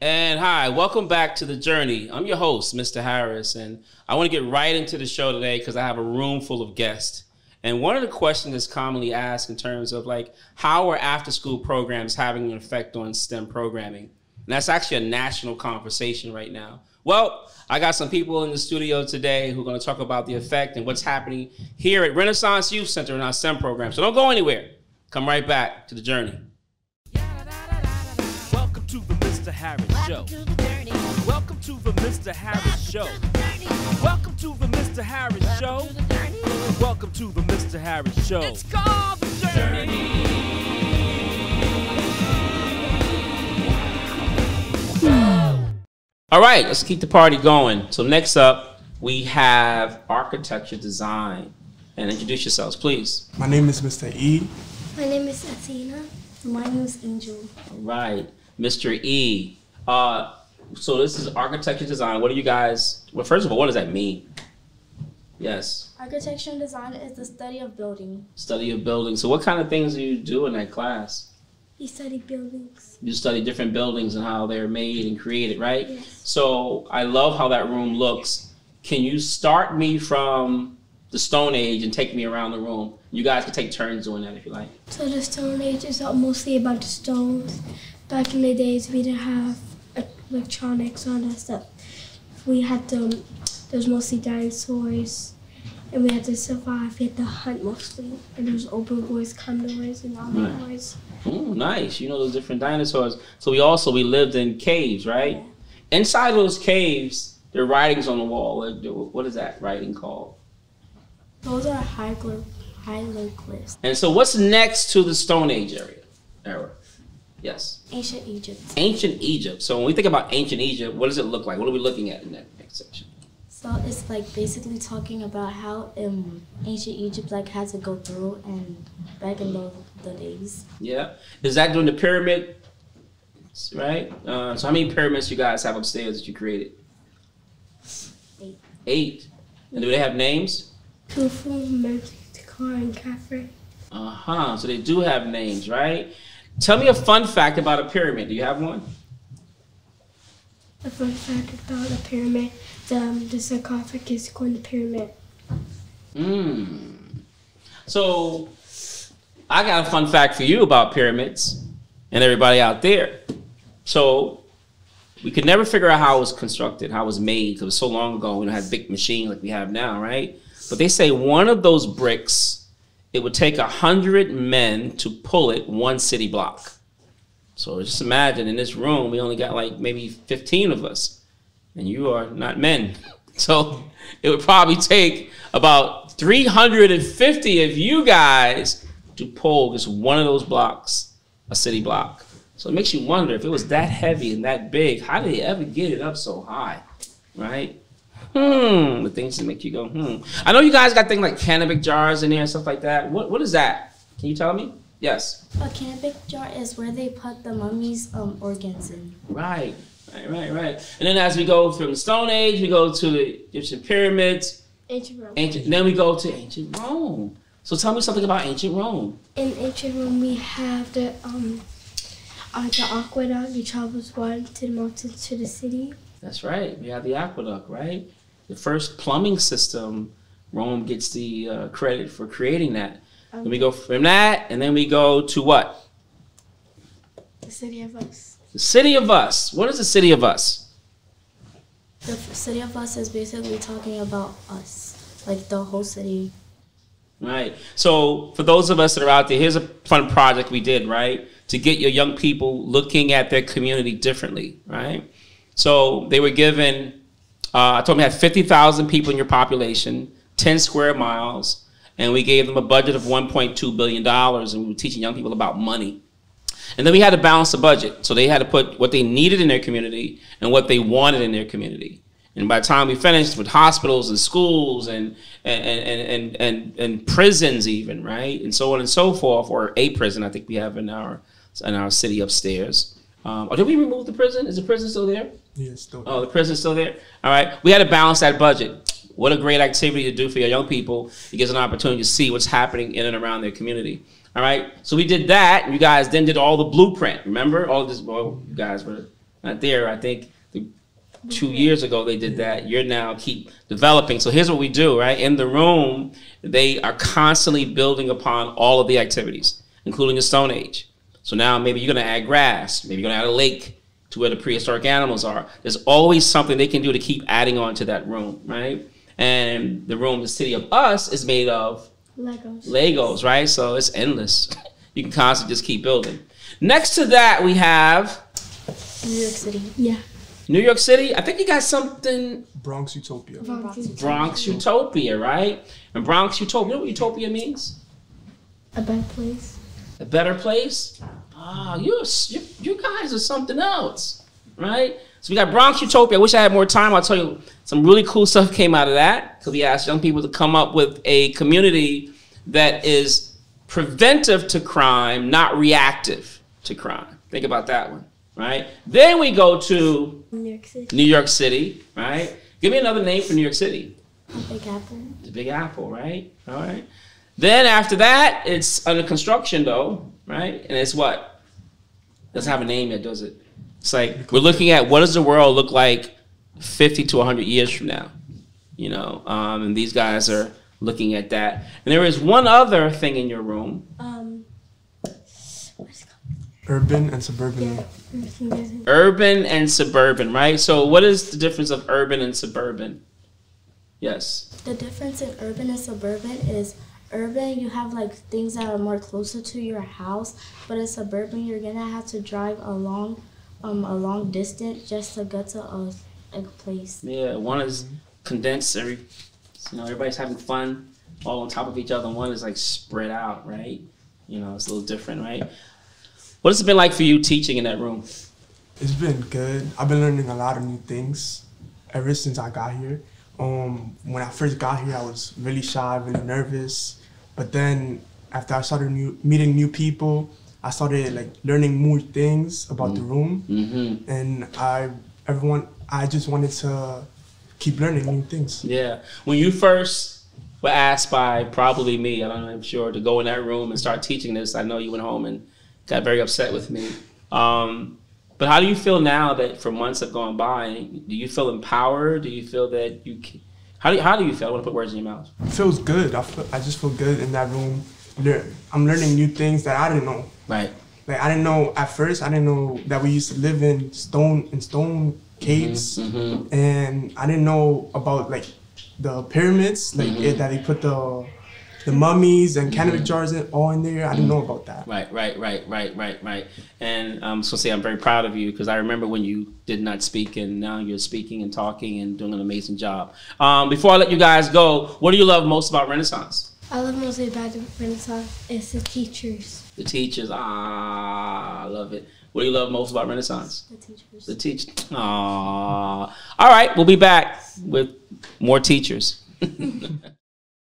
And hi, welcome back to The Journey. I'm your host, Mr. Harris, and I want to get right into the show today because I have a room full of guests. And one of the questions that's commonly asked in terms of like, how are after-school programs having an effect on STEM programming? And that's actually a national conversation right now. Well, I got some people in the studio today who are going to talk about the effect and what's happening here at Renaissance Youth Center in our STEM program. So don't go anywhere. Come right back to The Journey. Welcome to the Mr. Harris Show. Welcome to the Mr. Harris Show. Welcome to the Mr. Harris Show. Welcome to the Mr. Harris Show. It's called The Journey. All right, let's keep the party going. So next up, we have architecture design. And introduce yourselves, please. My name is Mr. E. My name is Athena. My name is Angel. All right, Mr. E. So this is architecture design. What do you guys, well, first of all, what does that mean? Yes. Architecture and design is the study of building. Study of buildings. So what kind of things do you do in that class? We study buildings. You study different buildings and how they're made and created, right? Yes. So I love how that room looks. Can you start me from the Stone Age and take me around the room? You guys can take turns doing that if you like. So the Stone Age is mostly about the stones. Back in the days, we didn't have electronics and all that stuff. We had there's mostly dinosaurs, and we had to survive. We had to hunt mostly, and there was open wars, condors, and all that wars. Oh, nice. You know those different dinosaurs. So we lived in caves, right? Yeah. Inside those caves, there are writings on the wall. What is that writing called? Those are hieroglyphs. And so what's next to the Stone Age era? Yes. Ancient Egypt. Ancient Egypt. So when we think about ancient Egypt, what does it look like? What are we looking at in that next section? So it's like basically talking about how ancient Egypt had to go through and back in the days. Yeah. Is that during the pyramid? Right? So how many pyramids you guys have upstairs that you created? 8. 8. And do they have names? Khufu, Menkaure, and Khafre. Uh-huh. So they do have names, right? Tell me a fun fact about a pyramid. Do you have one? A fun fact about a pyramid, the sarcophagus called the pyramid. So I got a fun fact for you about pyramids and everybody out there. So we could never figure out how it was constructed, how it was made, because it was so long ago. We don't have big machines like we have now, right? But they say one of those bricks, it would take 100 men to pull it 1 city block. So just imagine in this room, we only got like maybe 15 of us, and you are not men. So it would probably take about 350 of you guys to pull just one of those blocks, a city block. So it makes you wonder, if it was that heavy and that big, how did they ever get it up so high, right? The things that make you go, I know you guys got things like cannabis jars in there and stuff like that. What is that? Can you tell me? Yes. A cannabis jar is where they put the mummy's organs in. Right. And then as we go from the Stone Age, we go to the Egyptian pyramids. Ancient Rome. Then we go to ancient Rome. So tell me something about ancient Rome. In ancient Rome, we have the aqueduct. It travels water to the mountains to the city. That's right. We have the aqueduct, right? The first plumbing system, Rome gets the credit for creating that. Then we go from that, and then we go to what? The City of Us. The City of Us. What is the City of Us? The City of Us is basically talking about us, like the whole city. Right. So for those of us that are out there, here's a fun project we did, right? To get your young people looking at their community differently, right? So they were given, I told them you had 50,000 people in your population, 10 square miles, and we gave them a budget of $1.2 billion, and we were teaching young people about money. And then we had to balance the budget. So they had to put what they needed in their community and what they wanted in their community. And by the time we finished with hospitals and schools and prisons even, right? And so on and so forth, or a prison I think we have in our city upstairs. Or did we remove the prison? Is the prison still there? Yeah, it's still there. Oh, the prison's still there? All right. We had to balance that budget. What a great activity to do for your young people. It gives an opportunity to see what's happening in and around their community. All right. So we did that. And you guys then did all the blueprint. Remember? All this, well, you guys were not there. I think 2 years ago they did that. You're now keep developing. So here's what we do, right? In the room, they are constantly building upon all of the activities, including the Stone Age. So now maybe you're going to add grass. Maybe you're going to add a lake to where the prehistoric animals are. There's always something they can do to keep adding on to that room, right? And the room, the city of us, is made of Legos, right? So it's endless. You can constantly just keep building. Next to that, we have New York City. Yeah. New York City. I think you got something. Bronx Utopia. Bronx Utopia, right? And Bronx Utopia. You know what utopia means? A better place. A better place? Ah, you guys are something else, right? So we got Bronx Utopia. I wish I had more time. I'll tell you some really cool stuff came out of that because we asked young people to come up with a community that is preventive to crime, not reactive to crime. Think about that one, right? Then we go to New York City, right? Give me another name for New York City. The Big Apple. The Big Apple, right? All right. Then after that, it's under construction, though, right? And it's what? Doesn't have a name yet, does it? It's like we're looking at what does the world look like 50 to 100 years from now, you know? And these guys are looking at that. And there is one other thing in your room. What is it called? Urban and suburban. Yeah. Urban and suburban, right? So what is the difference of urban and suburban? Yes. The difference in urban and suburban is urban, you have like things that are more closer to your house, but in suburban, you're gonna have to drive a long distance just to get to a place. Yeah, one is condensed. Everybody's having fun all on top of each other. And one is like spread out, right? You know, it's a little different, right? What has it been like for you teaching in that room? It's been good. I've been learning a lot of new things ever since I got here. When I first got here, I was really shy, really nervous. But then after I started meeting new people, I started like learning more things about the room. Mm-hmm. And I just wanted to keep learning new things. Yeah. When you first were asked by probably me, I'm sure, to go in that room and start teaching this, I know you went home and got very upset with me. But how do you feel now that for months have gone by? Do you feel empowered? Do you feel that you can, how do you feel? I want to put words in your mouth. It feels good. I just feel good in that room. I'm learning new things that I didn't know. Right. Like I didn't know at first. I didn't know that we used to live in stone caves, and I didn't know about like the pyramids, like that they put the mummies and cannabis jars all in there. I didn't know about that. Right. And I'm supposed to say I'm very proud of you because I remember when you did not speak and now you're speaking and talking and doing an amazing job. Before I let you guys go, what do you love most about Renaissance? I love mostly about Renaissance is the teachers. The teachers. I love it. What do you love most about Renaissance? The teachers. The teachers. All right, we'll be back with more teachers.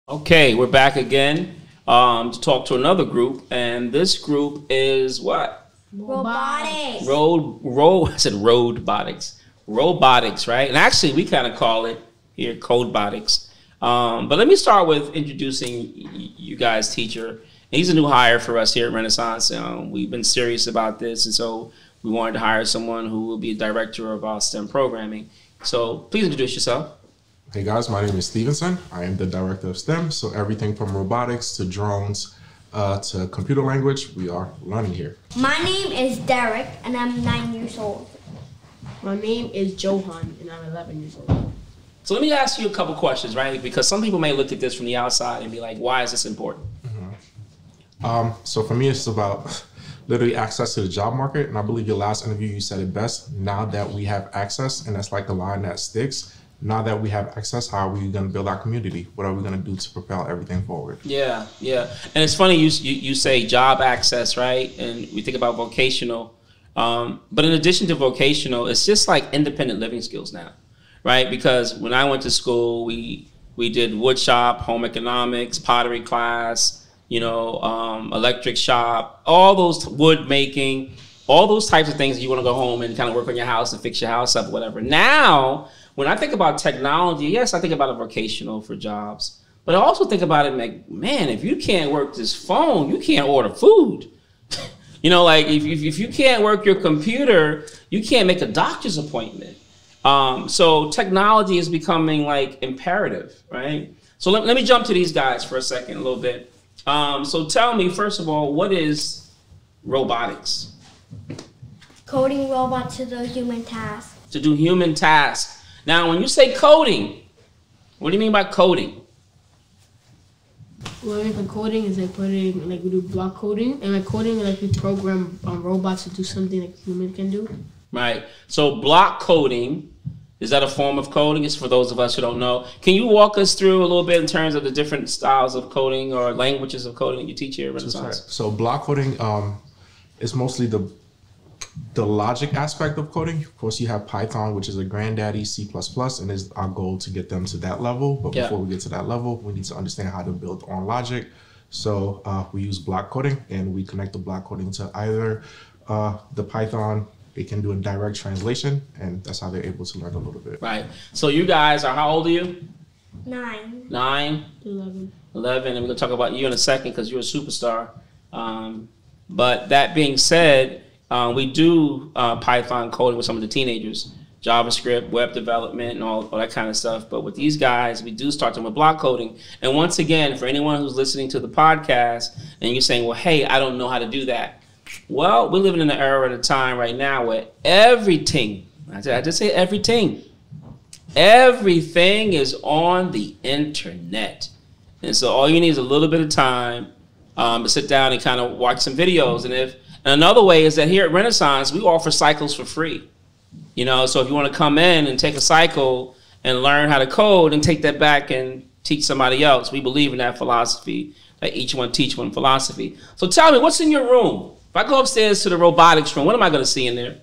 Okay, we're back again to talk to another group, and this group is what? Robotics. I said roadbotics. Robotics, right? And actually, we kind of call it here codebotics. But let me start with introducing you guys' teacher. He's a new hire for us here at Renaissance. We've been serious about this, and so we wanted to hire someone who will be a director of our STEM programming. So please introduce yourself. Hey guys, my name is Stevenson. I am the director of STEM, so everything from robotics to drones to computer language, we are learning here. My name is Derek, and I'm 9 years old. My name is Johan, and I'm 11 years old. So let me ask you a couple questions, right? Because some people may look at this from the outside and be like, why is this important? So for me, it's about literally access to the job market. And I believe your last interview, you said it best. Now that we have access, and that's like the line that sticks, now that we have access, how are we going to build our community? What are we going to do to propel everything forward? Yeah. And it's funny you say job access, right? And we think about vocational. But in addition to vocational, it's just like independent living skills now, right? Because when I went to school, we did wood shop, home economics, pottery class, electric shop, all those wood making, all those types of things that you want to go home and kind of work on your house and fix your house up, whatever. Now, when I think about technology, yes, I think about a vocational for jobs, but I also think about it like, man, if you can't work this phone, you can't order food. You know, like if you can't work your computer, you can't make a doctor's appointment. So technology is becoming like imperative, right? So let me jump to these guys for a second, a little bit. So tell me, first of all, what is robotics? Coding robots to do human tasks. To do human tasks. Now, when you say coding, what do you mean by coding? Well, I mean, for coding is like putting, like we do block coding, and like coding, like we program robots to do something like human can do. Right. So block coding, is that a form of coding? It's for those of us who don't know. Can you walk us through a little bit in terms of the different styles of coding or languages of coding that you teach here at Renaissance? So block coding is mostly the logic aspect of coding. Of course, you have Python, which is a granddaddy, C++, and it's our goal to get them to that level. But before we get to that level, we need to understand how to build on logic. So we use block coding, and we connect the block coding to either the Python. They can do a direct translation, and that's how they're able to learn a little bit. Right. So you guys are, how old are you? 9. 9? 11. 11, and we're going to talk about you in a second because you're a superstar. But that being said, we do Python coding with some of the teenagers, JavaScript, web development, and all that kind of stuff. But with these guys, we do start them with block coding. And once again, for anyone who's listening to the podcast and you're saying, well, hey, I don't know how to do that. Well, we're living in an era and a time right now where everything, I just say everything is on the internet. And so all you need is a little bit of time to sit down and kind of watch some videos. And another way is that here at Renaissance, we offer cycles for free. You know, so if you want to come in and take a cycle and learn how to code and take that back and teach somebody else, we believe in that philosophy, that each one teach one philosophy. So tell me, what's in your room? If I go upstairs to the robotics room, what am I going to see in there?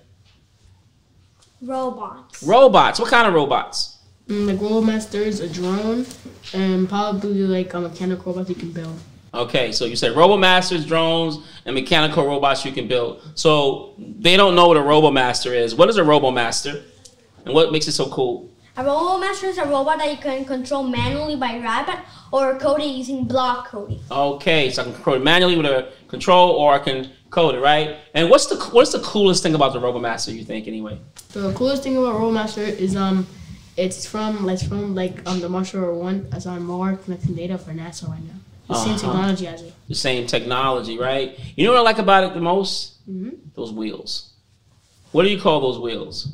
Robots. Robots. What kind of robots? Like Robomaster's, a drone, and probably like a mechanical robot you can build. Okay, so you said Robomasters, drones, and mechanical robots you can build. So they don't know what a Robomaster is. What is a Robomaster? And what makes it so cool? A Robomaster is a robot that you can control manually by rabbit or code it using block coding. Okay, so I can control it manually with a control, or I can code it, right? And what's the coolest thing about the Robomaster, you think, anyway? The coolest thing about Robomaster is it's from the Mars Rover 1 that's on Mars collecting data for NASA right now. The same technology as it. The same technology, right? You know what I like about it the most? Mm-hmm. Those wheels. What do you call those wheels?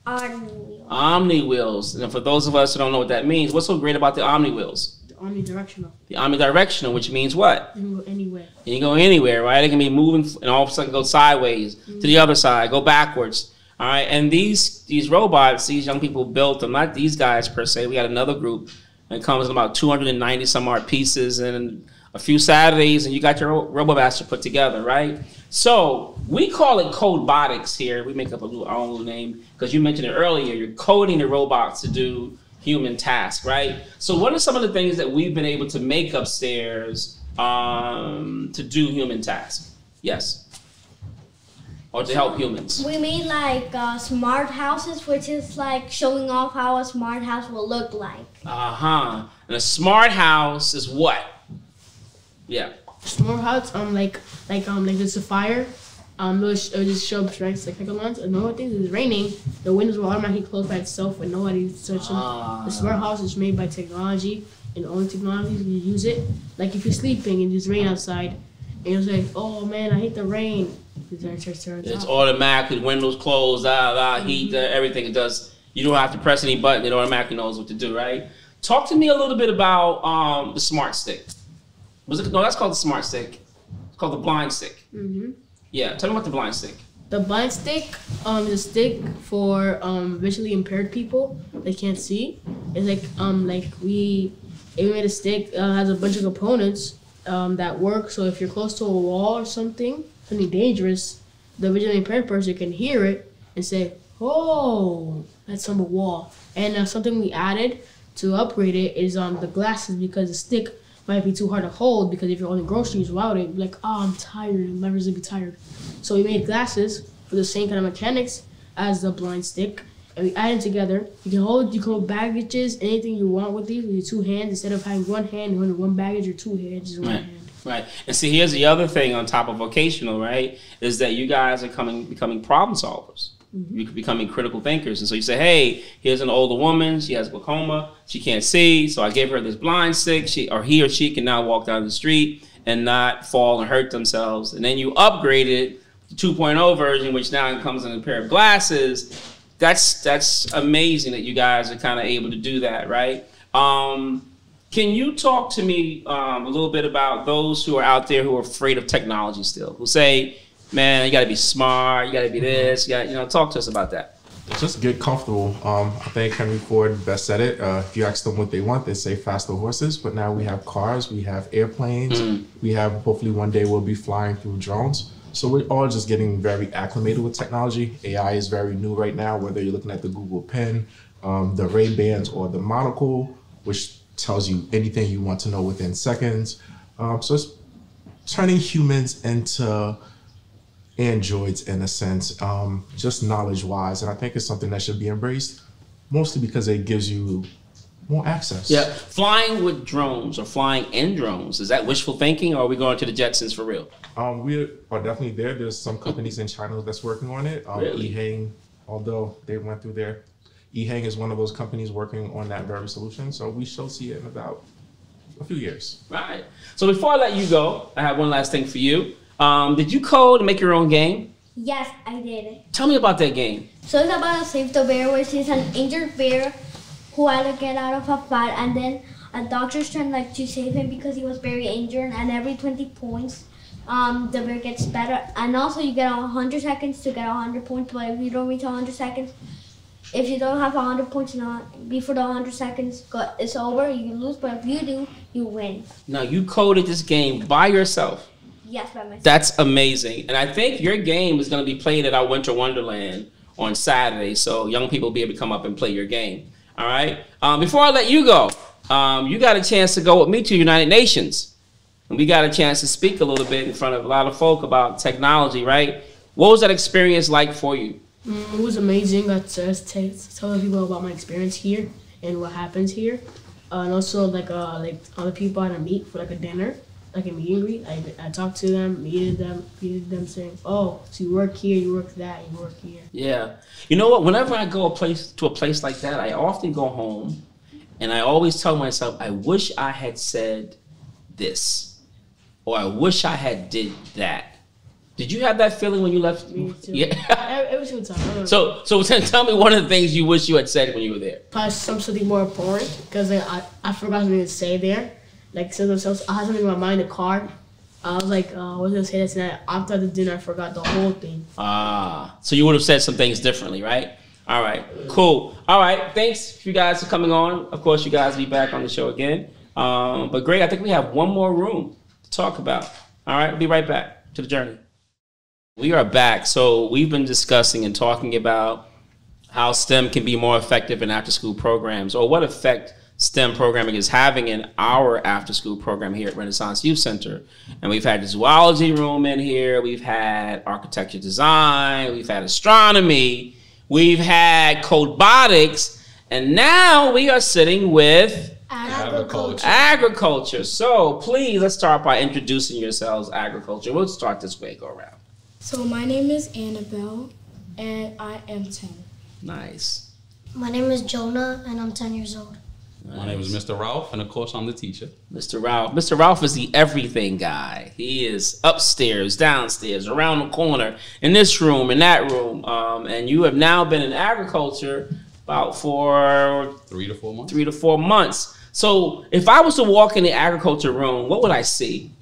Omni wheels. Omni wheels. And for those of us who don't know what that means, what's so great about the Omni wheels? The omnidirectional. The omnidirectional, which means what? You can go anywhere. You can go anywhere, right? It can be moving and all of a sudden go sideways to the other side, go backwards. All right, and these robots, these young people built them, not these guys per se. We had another group. It comes in about 290 some odd pieces and a few Saturdays, and you got your Robomaster put together, right? So we call it Codebotics here. We make up our own little name because you mentioned it earlier. You're coding the robots to do human tasks, right? So what are some of the things that we've been able to make upstairs to do human tasks? Yes. Or to help humans. We made like smart houses, which is like showing off how a smart house will look like. And a smart house is what? Yeah. Smart house, like there's a fire. It'll just show up strikes like alarms. Another thing is raining, the windows will automatically close by itself when nobody touches them. The smart house is made by technology, and only technology you use it. Like if you're sleeping and there's rain outside, and you're like, oh man, I hate the rain. It's automatically windows closed, heat, everything it does. You don't have to press any button; it automatically knows what to do. Right? Talk to me a little bit about the smart stick. No, that's called the smart stick. It's called the blind stick. Mm-hmm. Yeah, tell me about the blind stick. The blind stick is a stick for visually impaired people. They can't see. It's we made a stick has a bunch of components that work. So if you're close to a wall or something dangerous, the visually impaired person can hear it and say, "Oh, that's on the wall." And something we added to upgrade it is the glasses, because the stick might be too hard to hold, because if you're on the groceries without it, you're like, oh, I'm tired, I'm never gonna be tired. So we made glasses for the same kind of mechanics as the blind stick, and we added together. You can hold baggages, anything you want with these with your two hands, instead of having one hand and one baggage or two hands, just one hand. Right. And see, here's the other thing on top of vocational, right, is that you guys are becoming problem solvers. You're becoming critical thinkers. And so you say, hey, here's an older woman. She has glaucoma. She can't see. So I gave her this blind stick. He or she can now walk down the street and not fall and hurt themselves. And then you upgrade it to 2.0 version, which now comes in a pair of glasses. That's amazing that you guys are kind of able to do that, right? Can you talk to me a little bit about those who are out there who are afraid of technology still, who say, man, you got to be smart, you got to be this, talk to us about that. Just get comfortable. I think Henry Ford best said it. If you ask them what they want, they say faster horses. But now we have cars, we have airplanes, we have, hopefully one day we'll be flying through drones. So we're all just getting very acclimated with technology. AI is very new right now, whether you're looking at the Google Pen, the Ray-Bans, or the monocle, which tells you anything you want to know within seconds. So it's turning humans into androids in a sense, just knowledge-wise. And I think it's something that should be embraced, mostly because it gives you more access. Yeah, flying with drones or flying in drones, is that wishful thinking, or are we going to the Jetsons for real? We are definitely there. There's some companies in China that's working on it. Really? EHang, although they went through their... EHang is one of those companies working on that very solution. So we shall see it in about a few years. Right. So before I let you go, I have one last thing for you. Did you code and make your own game? Yes, I did. Tell me about that game. So it's about a save the bear, which is an injured bear who had to get out of a fight, and then a doctor's trying to save him because he was very injured, and every 20 points, the bear gets better. And also you get 100 seconds to get 100 points, but if you don't reach 100 seconds, if you don't have 100 points before the 100 seconds it's over, you lose, but if you do, you win. Now, you coded this game by yourself. Yes, by myself. That's amazing. And I think your game is going to be played at our Winter Wonderland on Saturday, so young people will be able to come up and play your game. All right? Before I let you go, you got a chance to go with me to United Nations. And we got a chance to speak a little bit in front of a lot of folk about technology, right? What was that experience like for you? It was amazing. I got to tell people about my experience here and what happens here. And also like other people I had to meet for a dinner, like a meet and greet. I talked to them, greeted them saying, oh, so you work here, you work that, you work here. Yeah. You know what? Whenever I go to a place like that, I often go home and I always tell myself, I wish I had said this, or I wish I had did that. Did you have that feeling when you left? Me too. Yeah. Every single time. So tell me one of the things you wish you had said when you were there. Probably something more important, because I forgot something to say there. Like, so I had something in my mind in the car. I was like, I was going to say this, and after the dinner, I forgot the whole thing. So you would have said some things differently, right? All right, cool. All right, thanks you guys for coming on. Of course, you guys will be back on the show again. But Greg, I think we have one more room to talk about. All right, we'll be right back to the journey. We are back. So we've been discussing and talking about how STEM can be more effective in after-school programs, or what effect STEM programming is having in our after-school program here at Renaissance Youth Center. And we've had the zoology room in here. We've had architecture design. We've had astronomy. We've had cobotics. And now we are sitting with agriculture. So please, let's start by introducing yourselves, agriculture. We'll start this way, go around. So my name is Annabelle, and I am 10. Nice. My name is Jonah, and I'm 10 years old. Nice. My name is Mr. Ralph, and of course I'm the teacher. Mr. Ralph. Mr. Ralph is the everything guy. He is upstairs, downstairs, around the corner, in this room, in that room. And you have now been in agriculture about for 3 to 4 months. 3 to 4 months. So if I was to walk in the agriculture room, what would I see?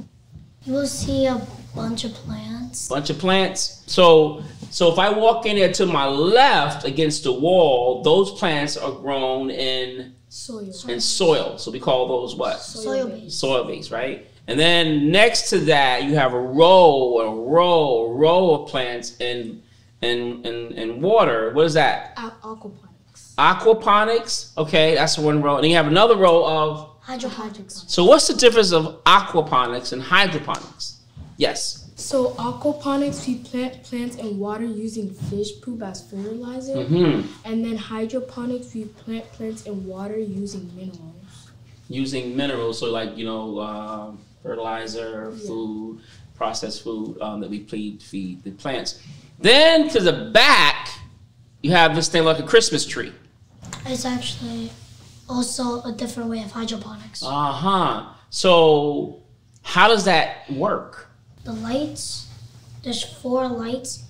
You will see a bunch of plants. Bunch of plants. So if I walk in there to my left against the wall, those plants are grown in soil. So we call those what? Soil base. Soil base, right? And then next to that, you have a row of plants in water. What is that? Aquaponics. Aquaponics. Okay, that's one row. And then you have another row of Hydroponics. So what's the difference of aquaponics and hydroponics? Yes. So aquaponics, we plant plants in water using fish poop as fertilizer. Mm-hmm. And then hydroponics, we plant plants in water using minerals. Using minerals, so like, fertilizer, food, processed food that we feed the plants. Then to the back, you have this thing like a Christmas tree. It's actually also a different way of hydroponics. So how does that work? The lights, there's 4 lights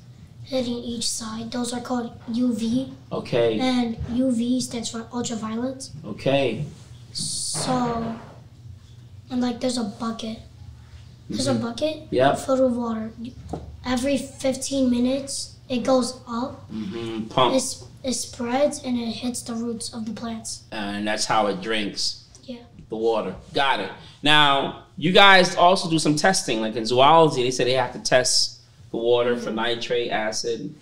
hitting each side. Those are called UV. Okay. And UV stands for ultraviolet. Okay. So, and like there's a bucket. There's a bucket filled with water. Every 15 minutes, it goes up. Pump. It spreads and it hits the roots of the plants. And that's how it drinks the water. Got it. Now, you guys also do some testing. Like in zoology, they say they have to test the water for nitrate, acid,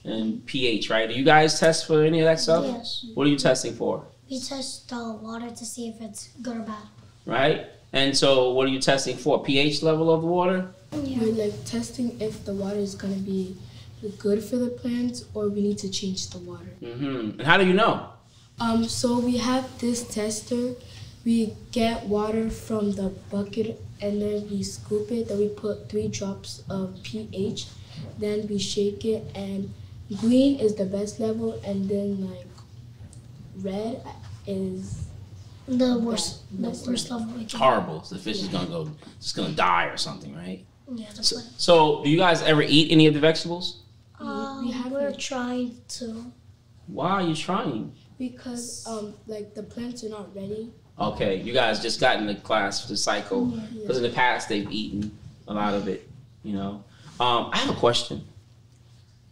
and pH, right? Do you guys test for any of that stuff? Yes. What are you testing for? We test the water to see if it's good or bad. Right? And so what are you testing for? pH level of the water? Yeah. We're like testing if the water is going to be good for the plants or we need to change the water. And how do you know? So we have this tester. We get water from the bucket and then we scoop it. Then we put 3 drops of pH. Then we shake it, and green is the best level, and then like red is the worst level. It's horrible. The fish is just gonna die or something, right? Yeah. So do you guys ever eat any of the vegetables? We're trying to. Why are you trying? Because like the plants are not ready. Okay, you guys just got in the class for the cycle, because in the past they've eaten a lot of it, you know. I have a question.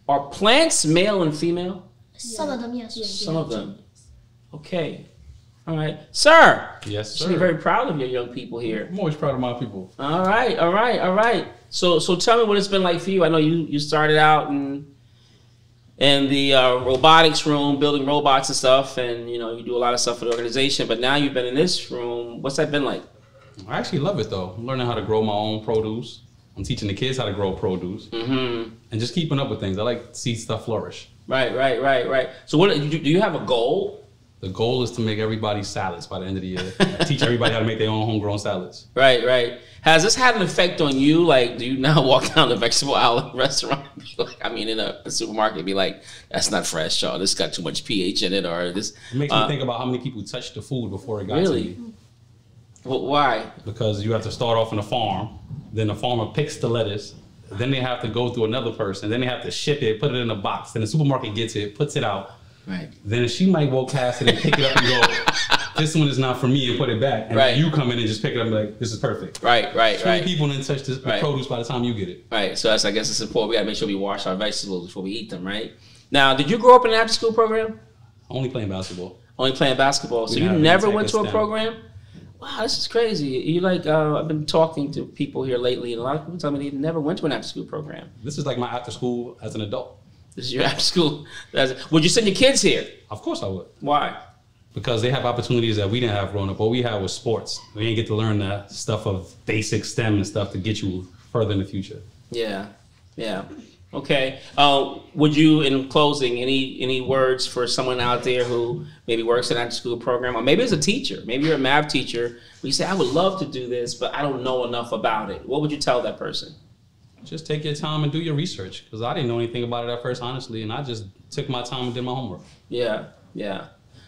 Are plants male and female? Some of them, yes. Some of them. Okay. All right. Sir. Yes, You sir. should be very proud of your young people here. I'm always proud of my people. All right. So tell me what it's been like for you. I know you started out in the robotics room, building robots and stuff, and you do a lot of stuff for the organization, but now you've been in this room. What's that been like? I actually love it though. I'm learning how to grow my own produce. I'm teaching the kids how to grow produce. And just keeping up with things. I like to see stuff flourish. Right. So what do you have a goal? The goal is to make everybody salads by the end of the year. Teach everybody how to make their own homegrown salads. Right. Has this had an effect on you? Like, do you now walk down the vegetable aisle restaurant, in a supermarket, and be like, that's not fresh, y'all. This got too much pH in it, or this. It makes me think about how many people touched the food before it got to me. Well, why? Because you have to start off on a farm, then the farmer picks the lettuce, then they have to go through another person, then they have to ship it, put it in a box, then the supermarket gets it, puts it out. Right. Then she might walk past it and pick it up and go, this one is not for me, and put it back. And then you come in and just pick it up and be like, this is perfect. Right. 20 people didn't touch the produce by the time you get it. Right. So that's, I guess, it's important. We gotta make sure we wash our vegetables before we eat them, right? Now, did you grow up in an after school program? Only playing basketball. Only playing basketball. So you never went to a program? Wow, this is crazy. You I've been talking to people here lately, and a lot of people tell me they never went to an after school program. This is like my after school as an adult. This is your after school. Would you send your kids here? Of course I would. Why? Because they have opportunities that we didn't have growing up. What we had was sports. We didn't get to learn the stuff of basic STEM and stuff to get you further in the future. Yeah. Okay. Would you, in closing, any words for someone out there who maybe works in an after school program, or maybe as a teacher, maybe you're a math teacher, where you say, I would love to do this, but I don't know enough about it. What would you tell that person? Just take your time and do your research, because I didn't know anything about it at first, honestly, and I just took my time and did my homework. Yeah.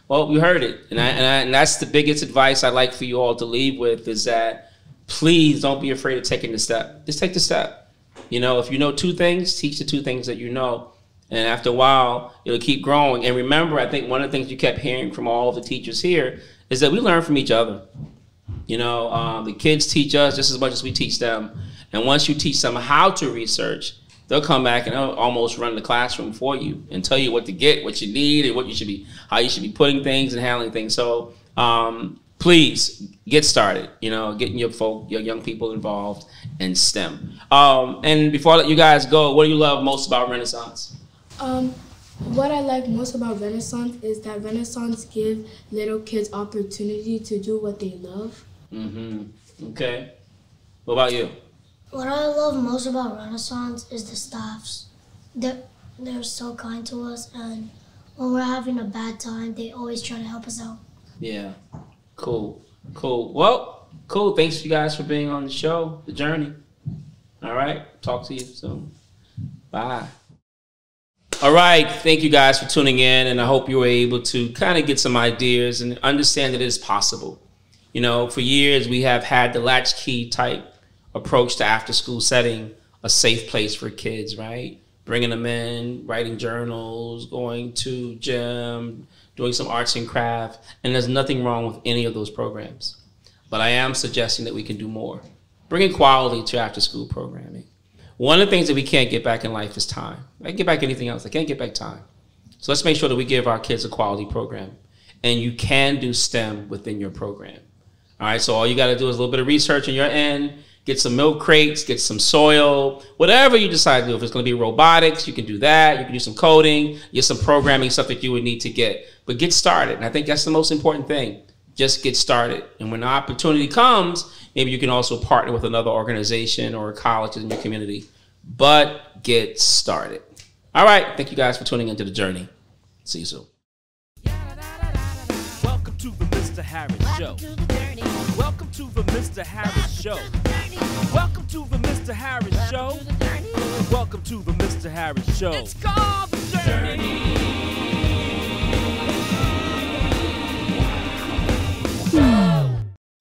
Well, you heard it, and that's the biggest advice I'd like for you all to leave with, is that please don't be afraid of taking the step. Just take the step. If you know 2 things, teach the 2 things that you know, and after a while, it'll keep growing. And remember, I think one of the things you kept hearing from all of the teachers here is that we learn from each other. The kids teach us just as much as we teach them. And once you teach them how to research, they'll come back and they'll almost run the classroom for you and tell you what to get, what you need, and how you should be putting things and handling things. So please get started, getting your young people involved in STEM. And before I let you guys go, what do you love most about Renaissance? What I like most about Renaissance is that Renaissance give little kids opportunity to do what they love. Okay. What about you? What I love most about Renaissance is the staffs. They're so kind to us, and when we're having a bad time, they always try to help us out. Yeah. Cool. Well, Cool. Thanks you guys for being on the show, The Journey. All right. Talk to you soon. Bye. All right. Thank you guys for tuning in, and I hope you were able to kind of get some ideas and understand that it is possible. You know, for years we have had the latchkey type approach to after school setting, a safe place for kids, right? Bringing them in, writing journals, going to gym, doing some arts and craft, and there's nothing wrong with any of those programs. But I am suggesting that we can do more. Bringing quality to after school programming. One of the things that we can't get back in life is time. I can get back anything else. I can't get back time. So let's make sure that we give our kids a quality program. And you can do STEM within your program. All right, so all you got to do is a little bit of research on your end, get some milk crates, get some soil, whatever you decide to do. If it's going to be robotics, you can do that. You can do some coding, get some programming, stuff that you would need to get. But get started. And I think that's the most important thing. Just get started. And when the opportunity comes, maybe you can also partner with another organization or a college in your community. But get started. All right. Thank you guys for tuning into The Journey. See you soon. Welcome to the Mr. Harris Show. Welcome to the Mr. Harris Show. Welcome to the Mr. Harris Show. Welcome to the Mr. Harris Show. It's called The Journey.